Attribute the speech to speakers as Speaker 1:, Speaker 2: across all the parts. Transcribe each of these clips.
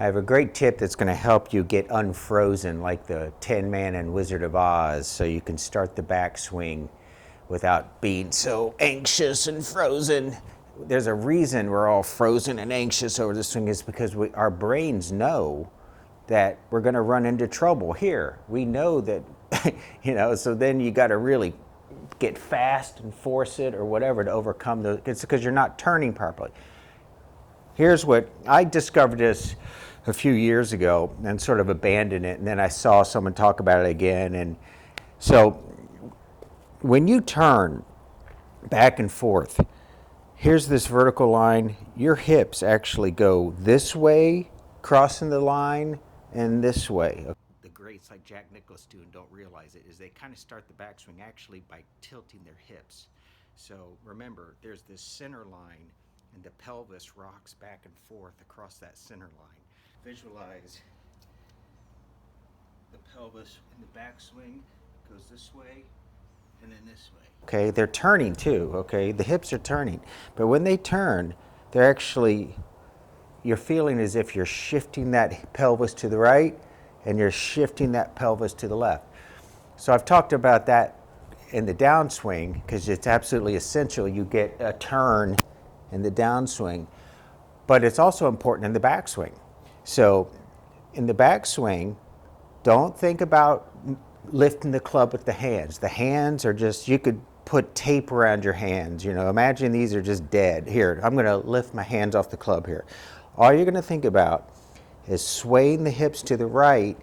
Speaker 1: I have a great tip that's going to help you get unfrozen like the Tin Man and Wizard of Oz, so you can start the backswing without being so anxious and frozen. There's a reason we're all frozen and anxious over this swing, is because our brains know that we're going to run into trouble here. We know that, so then you got to really get fast and force it or whatever to overcome those. It's because you're not turning properly. Here's what I discovered this a few years ago and sort of abandoned it, and then I saw someone talk about it again. And so when you turn back and forth, here's this vertical line. Your hips actually go this way, crossing the line, and this way. The greats like Jack Nicklaus do and don't realize it is they kind of start the backswing actually by tilting their hips. So remember, there's this center line, and the pelvis rocks back and forth across that center line. Visualize the pelvis in the backswing goes this way and then this way. Okay, they're turning too, okay? The hips are turning. But when they turn, they're actually, you're feeling as if you're shifting that pelvis to the right and you're shifting that pelvis to the left. So I've talked about that in the downswing because it's absolutely essential you get a turn in the downswing, but it's also important in the backswing. So in the backswing, don't think about lifting the club with the hands. The hands are just, you could put tape around your hands. Imagine these are just dead. Here, I'm going to lift my hands off the club here. All you're going to think about is swaying the hips to the right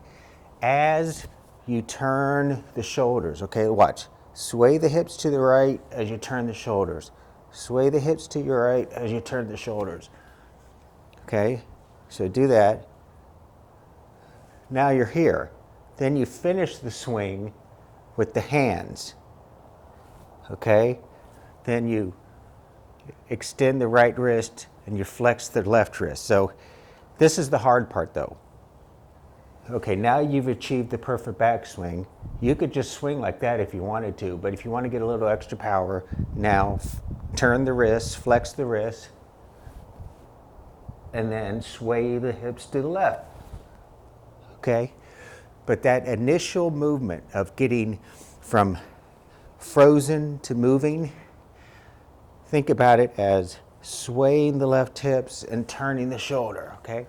Speaker 1: as you turn the shoulders. Okay, watch. Sway the hips to the right as you turn the shoulders. Sway the hips to your right as you turn the shoulders. Okay, so do that. Now you're here. Then you finish the swing with the hands. Okay, then you extend the right wrist and you flex the left wrist. So this is the hard part though. Okay, now you've achieved the perfect backswing. You could just swing like that if you wanted to, but if you want to get a little extra power, now turn the wrist, flex the wrist, and then sway the hips to the left. Okay? But that initial movement of getting from frozen to moving, think about it as swaying the left hips and turning the shoulder, okay?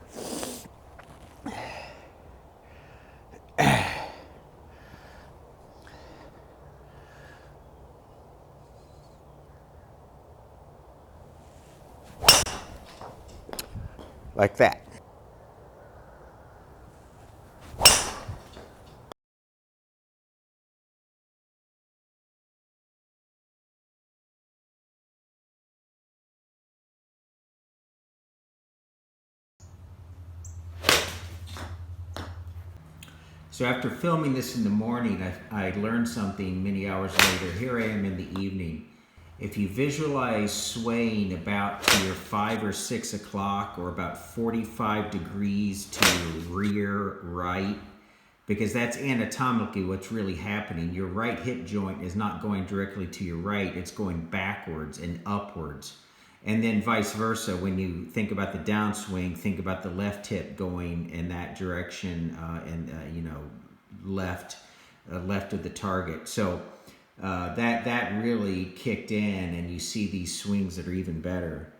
Speaker 1: Like that. So after filming this in the morning, I learned something many hours later. Here I am in the evening. If you visualize swaying about to your 5 or 6 o'clock or about 45 degrees to your rear right, because that's anatomically what's really happening. Your right hip joint is not going directly to your right, it's going backwards and upwards. And then vice versa, when you think about the downswing, think about the left hip going in that direction left of the target. So that really kicked in, and you see these swings that are even better.